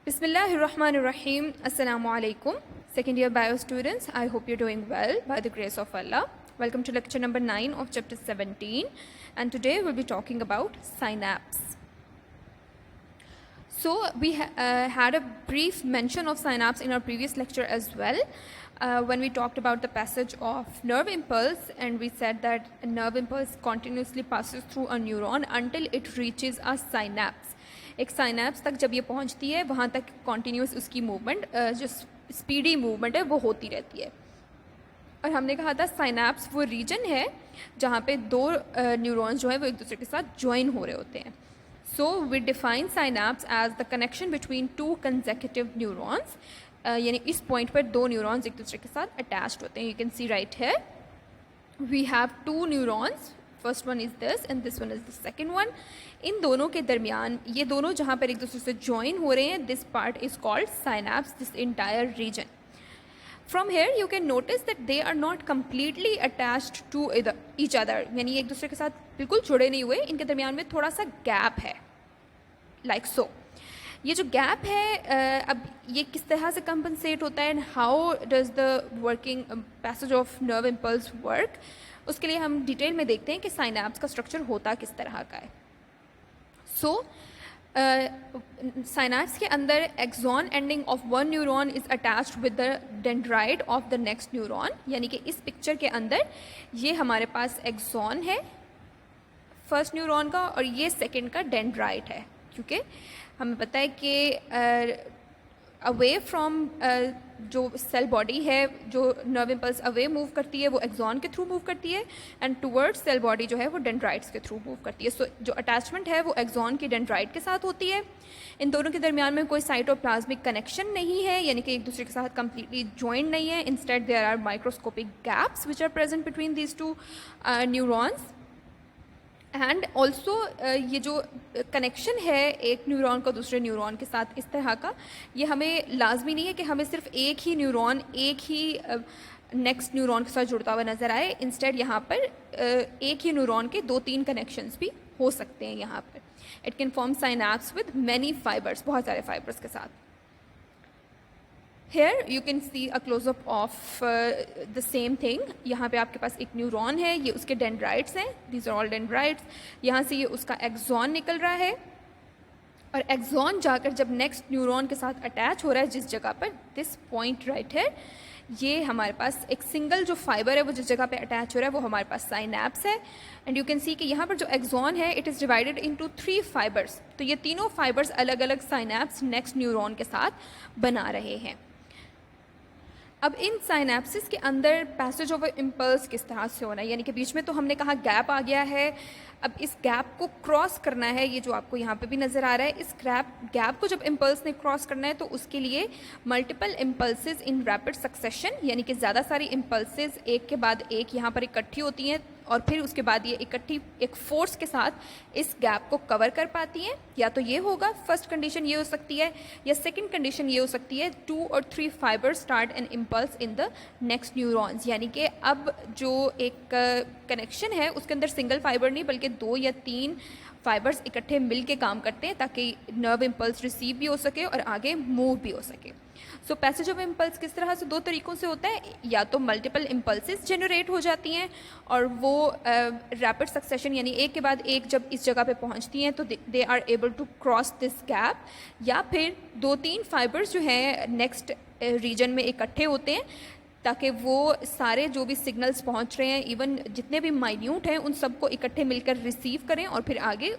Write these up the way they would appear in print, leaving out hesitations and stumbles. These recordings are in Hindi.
Bismillahirrahmanirrahim. Assalamu alaikum. Second year bio students, I hope you're doing well by the grace of Allah. Welcome to lecture number 9 of chapter 17, and today we'll be talking about synapse. So we had a brief mention of synapse in our previous lecture as well, when we talked about the passage of nerve impulse, and we said that a nerve impulse continuously passes through a neuron until it reaches a synapse. एक साइनैप्स तक जब ये पहुंचती है वहाँ तक कॉन्टीन्यूस उसकी मूवमेंट जो स्पीडी मूवमेंट है वो होती रहती है। और हमने कहा था साइनैप्स वो रीजन है जहाँ पे दो न्यूरॉन्स जो है वो एक दूसरे के साथ ज्वाइन हो रहे होते हैं। So we define synapse as the connection between two consecutive neurons, यानी इस पॉइंट पर दो न्यूरॉन्स एक दूसरे के साथ अटैच्ड होते हैं। यू कैन सी राइट है we have two neurons, first one is this and this one is the second one. इन दोनों के दरमियान ये दोनों जहाँ पर एक दूसरे से ज्वाइन हो रहे हैं, this part is called synapse, this entire region. From here you can notice that they are not completely attached to each other, यानी एक दूसरे के साथ बिल्कुल जुड़े नहीं हुए, इनके दरमियान में थोड़ा सा गैप है, लाइक सो। ये जो गैप है अब ये किस तरह से कंपनसेट होता है and how does the working passage of nerve impulse work, उसके लिए हम डिटेल में देखते हैं कि साइनैप्स का स्ट्रक्चर होता किस तरह का है। सो साइनैप्स के अंदर axon ending of one neuron is attached with the dendrite of the next neuron, यानी कि इस पिक्चर के अंदर ये हमारे पास एक्सॉन है फर्स्ट न्यूरॉन का और ये सेकंड का डेंड्राइट है, क्योंकि हमें पता है कि अवे फ्रॉम जो सेल बॉडी है, जो नर्व इम्पल्स अवे मूव करती है वो एक्सॉन के थ्रू मूव करती है एंड टुवर्ड्स सेल बॉडी जो है वो डेंड्राइट्स के थ्रू मूव करती है। सो जो अटैचमेंट है वो एक्सॉन की डेंड्राइट के साथ होती है। इन दोनों के दरमियान में कोई साइटोप्लाज्मिक कनेक्शन नहीं है, यानी कि एक दूसरे के साथ कम्प्लीटली ज्वाइंट नहीं है। Instead there are microscopic gaps which are present between these two neurons. And also ये जो कनेक्शन है एक न्यूरॉन का दूसरे न्यूरॉन के साथ इस तरह का, ये हमें लाजमी नहीं है कि हमें सिर्फ एक ही न्यूरॉन एक ही नेक्स्ट न्यूरॉन के साथ जुड़ता हुआ नज़र आए। इंस्टेड यहाँ पर एक ही न्यूरॉन के दो तीन कनेक्शंस भी हो सकते हैं यहाँ पर। It can form synapse with many fibres, बहुत सारे फाइबर्स के साथ। Here you can see a close-up of the same thing. यहाँ पे आपके पास एक न्यूरॉन है, ये उसके डेंड्राइट्स हैं, these are all dendrites। यहाँ से ये उसका एक्सॉन निकल रहा है और एक्सॉन जाकर जब नेक्स्ट न्यूरॉन के साथ अटैच हो रहा है जिस जगह पर, दिस पॉइंट राइट है, ये हमारे पास एक सिंगल जो फाइबर है वो जिस जगह पे अटैच हो रहा है वो हमारे पास साइनैप्स है। एंड यू कैन सी कि यहाँ पर जो एक्सॉन है it is divided into 3 fibres, तो ये तीनों फाइबर्स अलग अलग साइनैप्स नेक्स्ट न्यूरॉन के साथ बना रहे हैं। अब इन साइनैप्सिस के अंदर पैसेज ऑफ इम्पल्स किस तरह से होना है, यानी कि बीच में तो हमने कहा गैप आ गया है, अब इस गैप को क्रॉस करना है, ये जो आपको यहाँ पे भी नज़र आ रहा है, इस गैप को जब इम्पल्स ने क्रॉस करना है तो उसके लिए मल्टीपल इम्पल्सेस इन रैपिड सक्सेशन, यानी कि ज़्यादा सारी इम्पल्सेस एक के बाद एक यहाँ पर इकट्ठी होती हैं और फिर उसके बाद ये इकट्ठी एक फोर्स के साथ इस गैप को कवर कर पाती हैं। या तो ये होगा फर्स्ट कंडीशन ये हो सकती है, या सेकंड कंडीशन ये हो सकती है 2 और 3 fibres start an impulse in the next neurons, यानी कि अब जो एक कनेक्शन है उसके अंदर सिंगल फाइबर नहीं बल्कि 2 या 3 फाइबर्स इकट्ठे मिल के काम करते हैं ताकि नर्व इम्पल्स रिसीव भी हो सके और आगे मूव भी हो सके। सो पैसेज ऑफ इम्पल्स किस तरह से दो तरीक़ों से होता है, या तो मल्टीपल इम्पल्सेस जनरेट हो जाती हैं और वो रैपिड सक्सेशन यानी एक के बाद एक जब इस जगह पे पहुंचती हैं तो they are able to cross this gap, या फिर 2-3 फाइबर्स जो हैं नेक्स्ट रीजन में इकट्ठे होते हैं ताकि वो सारे जो भी सिग्नल्स पहुंच रहे हैं इवन जितने भी माइन्यूट हैं उन सबको इकट्ठे मिलकर रिसीव करें और फिर आगे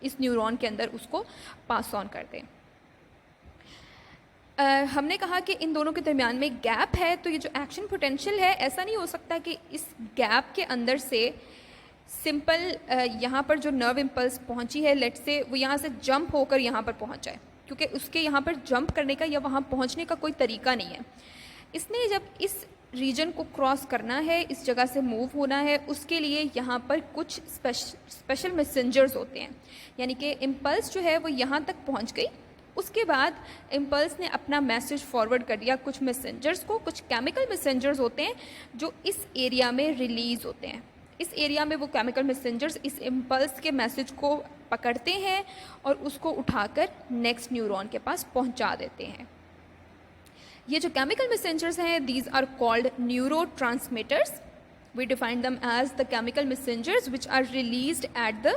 इस न्यूरॉन के अंदर उसको पास ऑन कर दें। हमने कहा कि इन दोनों के दरमियान में गैप है, तो ये जो एक्शन पोटेंशियल है ऐसा नहीं हो सकता कि इस गैप के अंदर से सिंपल यहाँ पर जो नर्व इम्पल्स पहुँची है लेट्स से वो यहाँ से जंप होकर यहाँ पर पहुँच जाए, क्योंकि उसके यहाँ पर जंप करने का या वहाँ पहुँचने का कोई तरीका नहीं है। इसने जब इस रीजन को क्रॉस करना है, इस जगह से मूव होना है, उसके लिए यहाँ पर कुछ स्पेशल मैसेंजर्स होते हैं, यानी कि इम्पल्स जो है वो यहाँ तक पहुँच गई, उसके बाद इम्पल्स ने अपना मैसेज फॉरवर्ड कर दिया कुछ मैसेंजर्स को, कुछ केमिकल मैसेंजर्स होते हैं जो इस एरिया में रिलीज़ होते हैं। इस एरिया में वो केमिकल मैसेंजर्स इस इम्पल्स के मैसेज को पकड़ते हैं और उसको उठाकर नेक्स्ट न्यूरॉन के पास पहुंचा देते हैं। ये जो केमिकल मैसेंजर्स हैं, these are called neurotransmitters. We define them as the chemical messengers which are released at the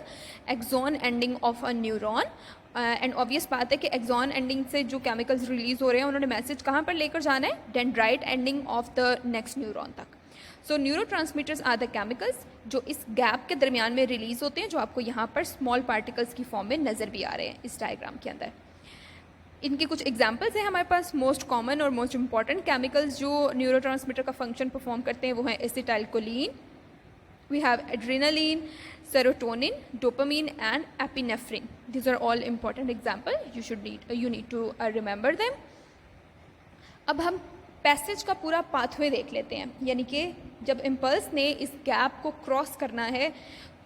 axon ending of a neuron. And obvious बात है कि एक्सॉन एंडिंग से जो केमिकल्स रिलीज हो रहे हैं उन्होंने मैसेज कहाँ पर लेकर जाना है, dendrite ending of the next neuron तक। सो न्यूरोट्रांसमीटर्स आर द केमिकल्स जो इस गैप के दरमियान में रिलीज होते हैं, जो आपको यहाँ पर स्मॉल पार्टिकल्स की फॉर्म में नज़र भी आ रहे हैं इस डायग्राम के अंदर। इनके कुछ एग्जांपल्स हैं हमारे पास। मोस्ट कॉमन और मोस्ट इंपॉर्टेंट केमिकल्स जो न्यूरोट्रांसमीटर का फंक्शन परफॉर्म करते हैं वो हैं acetylcholine, we have adrenaline, serotonin, dopamine and epinephrine. These are all important example, you need to remember them. अब हम पैसेज का पूरा पाथवे देख लेते हैं, यानी कि जब इम्पल्स ने इस गैप को क्रॉस करना है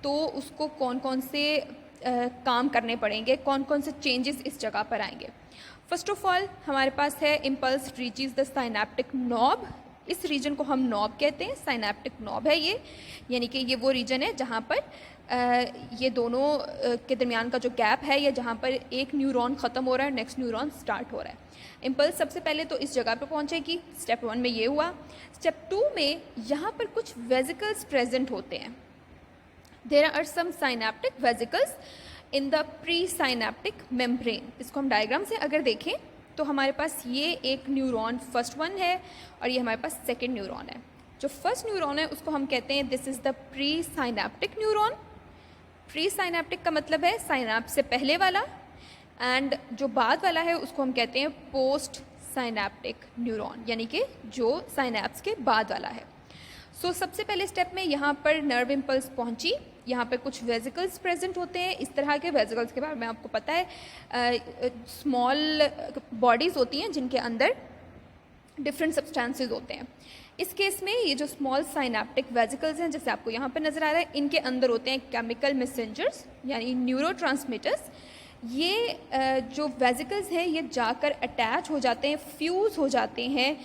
तो उसको कौन कौन से काम करने पड़ेंगे, कौन कौन से चेंजेस इस जगह पर आएंगे। फर्स्ट ऑफ ऑल हमारे पास है impulse reaches the synaptic knob. इस रीजन को हम नॉब कहते हैं, साइनेप्टिक नॉब है ये, यानी कि ये वो रीजन है जहाँ पर ये दोनों के दरमियान का जो गैप है या जहाँ पर एक न्यूरॉन ख़त्म हो रहा है, नेक्स्ट न्यूरॉन स्टार्ट हो रहा है। इम्पल्स सबसे पहले तो इस जगह पर पहुँचेगी, स्टेप 1 में ये हुआ। स्टेप 2 में यहाँ पर कुछ वेजिकल्स प्रेजेंट होते हैं। There are some synaptic vesicles in the pre synaptic membrane. इसको हम डायग्राम से अगर देखें तो हमारे पास ये एक न्यूरॉन फर्स्ट वन है और ये हमारे पास सेकेंड न्यूरॉन है। जो फर्स्ट न्यूरॉन है उसको हम कहते हैं this is the pre synaptic neuron. Pre synaptic का मतलब है साइनेप्स से पहले वाला, एंड जो बाद वाला है उसको हम कहते हैं पोस्ट साइनेप्टिक न्यूरॉन, यानी कि जो साइनेप्स के बाद वाला है। सो सबसे पहले स्टेप में यहाँ पर नर्व इम्पल्स पहुँची, यहाँ पे कुछ वेजिकल्स प्रेजेंट होते हैं। इस तरह के वेजिकल्स के बारे में आपको पता है, स्मॉल बॉडीज़ होती हैं जिनके अंदर डिफरेंट सब्सटेंसेस होते हैं। इस केस में ये जो स्मॉल साइनेप्टिक वेजिकल्स हैं, जैसे आपको यहाँ पर नज़र आ रहा है, इनके अंदर होते हैं केमिकल मैसेंजर्स यानी न्यूरोट्रांसमीटर्स। ये जो वेजिकल्स हैं ये जाकर अटैच हो जाते हैं, फ्यूज़ हो जाते हैं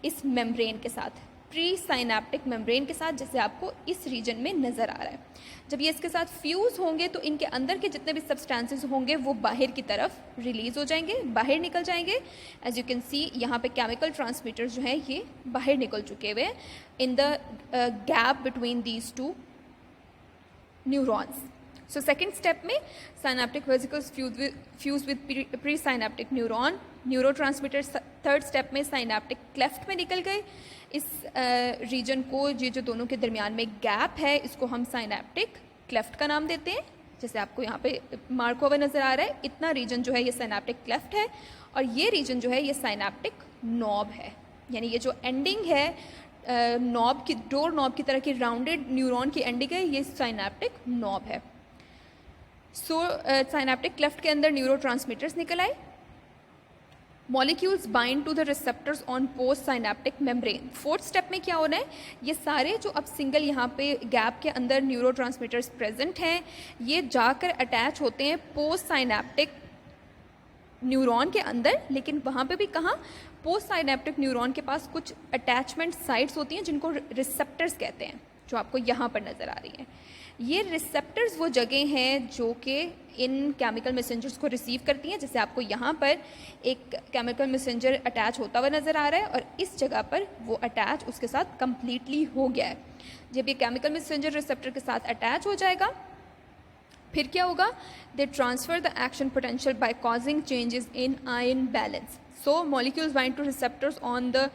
इस मेम्ब्रेन के साथ, प्री साइनेप्टिक मेम्ब्रेन के साथ, जैसे आपको इस रीजन में नज़र आ रहा है। जब ये इसके साथ फ्यूज़ होंगे तो इनके अंदर के जितने भी सब्सटेंसेस होंगे वो बाहर की तरफ रिलीज़ हो जाएंगे, बाहर निकल जाएंगे। एज यू कैन सी यहाँ पे केमिकल ट्रांसमीटर्स जो हैं ये बाहर निकल चुके हुए हैं in the gap between these two neurons. So second step में synaptic vesicles fuse with pre synaptic neuron, neurotransmitters third step में साइनेप्टिक क्लेफ्ट में निकल गए। इस रीजन को, ये जो दोनों के दरमियान में गैप है, इसको हम साइनेप्टिक क्लेफ्ट का नाम देते हैं। जैसे आपको यहाँ पे मार्क हुआ नज़र आ रहा है, इतना रीजन जो है ये साइनेप्टिक क्लेफ्ट है और ये रीजन जो है ये साइनेप्टिक नॉब है, यानी ये जो एंडिंग है नॉब की, डोर नॉब की तरह की राउंडेड न्यूरॉन की एंडिंग है, ये साइनेप्टिक नॉब है। सो साइनेप्टिक क्लेफ्ट के अंदर न्यूरोट्रांसमीटर्स निकल आए। Molecules bind to the receptors on post synaptic membrane. Fourth step में क्या होना है, ये सारे जो अब सिंगल यहाँ पे गैप के अंदर न्यूरोट्रांसमीटर्स प्रेजेंट हैं ये जाकर अटैच होते हैं पोस्ट साइनेप्टिक न्यूरॉन के अंदर। लेकिन वहाँ पे भी कहाँ, पोस्ट साइनेप्टिक न्यूरॉन के पास कुछ अटैचमेंट साइट्स होती हैं जिनको रिसेप्टर्स कहते हैं, जो आपको यहाँ पर नज़र आ रही हैं। ये रिसेप्टर्स वो जगह हैं जो कि इन केमिकल मैसेंजर्स को रिसीव करती हैं। जैसे आपको यहाँ पर एक केमिकल मैसेंजर अटैच होता हुआ नज़र आ रहा है और इस जगह पर वो अटैच उसके साथ कम्प्लीटली हो गया है। जब ये केमिकल मैसेंजर रिसेप्टर के साथ अटैच हो जाएगा फिर क्या होगा, they transfer the action potential by causing changes in ion balance. So molecules bind two receptors on the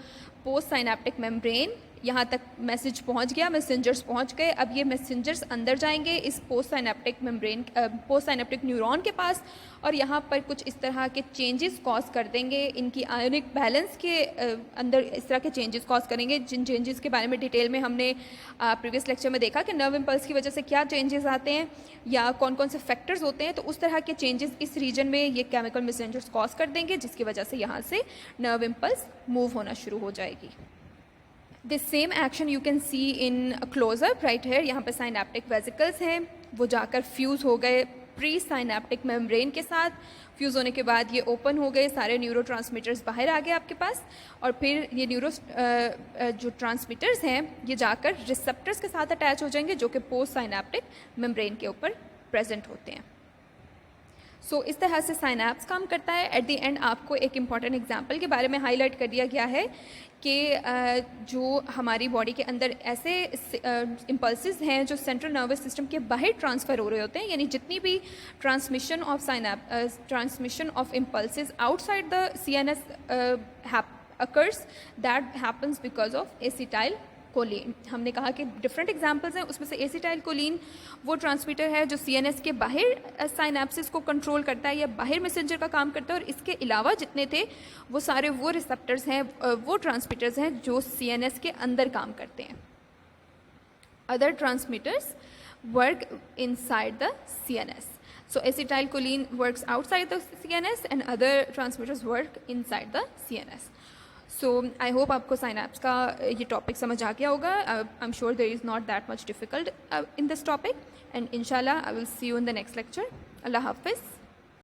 post synaptic membrane. यहाँ तक मैसेज पहुँच गया, मैसेंजर्स पहुँच गए। अब ये मैसेंजर्स अंदर जाएंगे इस post synaptic membrane, post synaptic neuron के पास, और यहाँ पर कुछ इस तरह के चेंजेस कॉज कर देंगे इनकी आयोनिक बैलेंस के अंदर। इस तरह के चेंजेस कॉज करेंगे जिन चेंजेस के बारे में डिटेल में हमने प्रीवियस लेक्चर में देखा कि नर्व इम्पल्स की वजह से क्या चेंजेस आते हैं या कौन कौन से फैक्टर्स होते हैं। तो उस तरह के चेंजेस इस रीजन में ये केमिकल मैसेंजर्स कॉज कर देंगे, जिसकी वजह से यहाँ से नर्व इम्पल्स मूव होना शुरू हो जाएगी। This same action you can see in closeup right here. यहाँ पे साइनेप्टिक वेजिकल्स हैं, वो जाकर फ्यूज़ हो गए प्री साइनेप्टिक मेम्ब्रेन के साथ, फ्यूज़ होने के बाद ये ओपन हो गए, सारे न्यूरोट्रांसमीटर्स बाहर आ गए आपके पास, और फिर ये जो ट्रांसमीटर्स हैं ये जाकर रिसेप्टर्स के साथ अटैच हो जाएंगे जो कि पोस्ट साइनेप्टिक मेम्ब्रेन के ऊपर प्रेजेंट होते हैं। सो इस तरह से साइनैप्स काम करता है। एट द एंड आपको एक इम्पॉर्टेंट एग्जांपल के बारे में हाईलाइट कर दिया गया है कि जो हमारी बॉडी के अंदर ऐसे इम्पल्सेस हैं जो सेंट्रल नर्वस सिस्टम के बाहर ट्रांसफ़र हो रहे होते हैं, यानी जितनी भी transmission of impulses outside the CNS occurs, that happens because of acetyl choline. हमने कहा कि डिफरेंट एग्जांपल्स हैं, उसमें से एसिटाइल कोलिन वो ट्रांसमीटर है जो CNS के बाहर साइनेप्सिस को कंट्रोल करता है या बाहर मैसेंजर का काम करता है, और इसके अलावा जितने थे वो सारे वो रिसेप्टर्स हैं, वो ट्रांसमीटर्स हैं जो CNS के अंदर काम करते हैं। Other transmitters work inside the CNS, so acetylcholine works outside the CNS and other transmitters work inside the CNS. So I hope आपको साइनैप्स का ये टॉपिक समझ आ गया होगा। I am sure there is not that much difficult in this topic, and इंशाल्लाह I will see you in the next lecture. अल्लाह हाफिज़।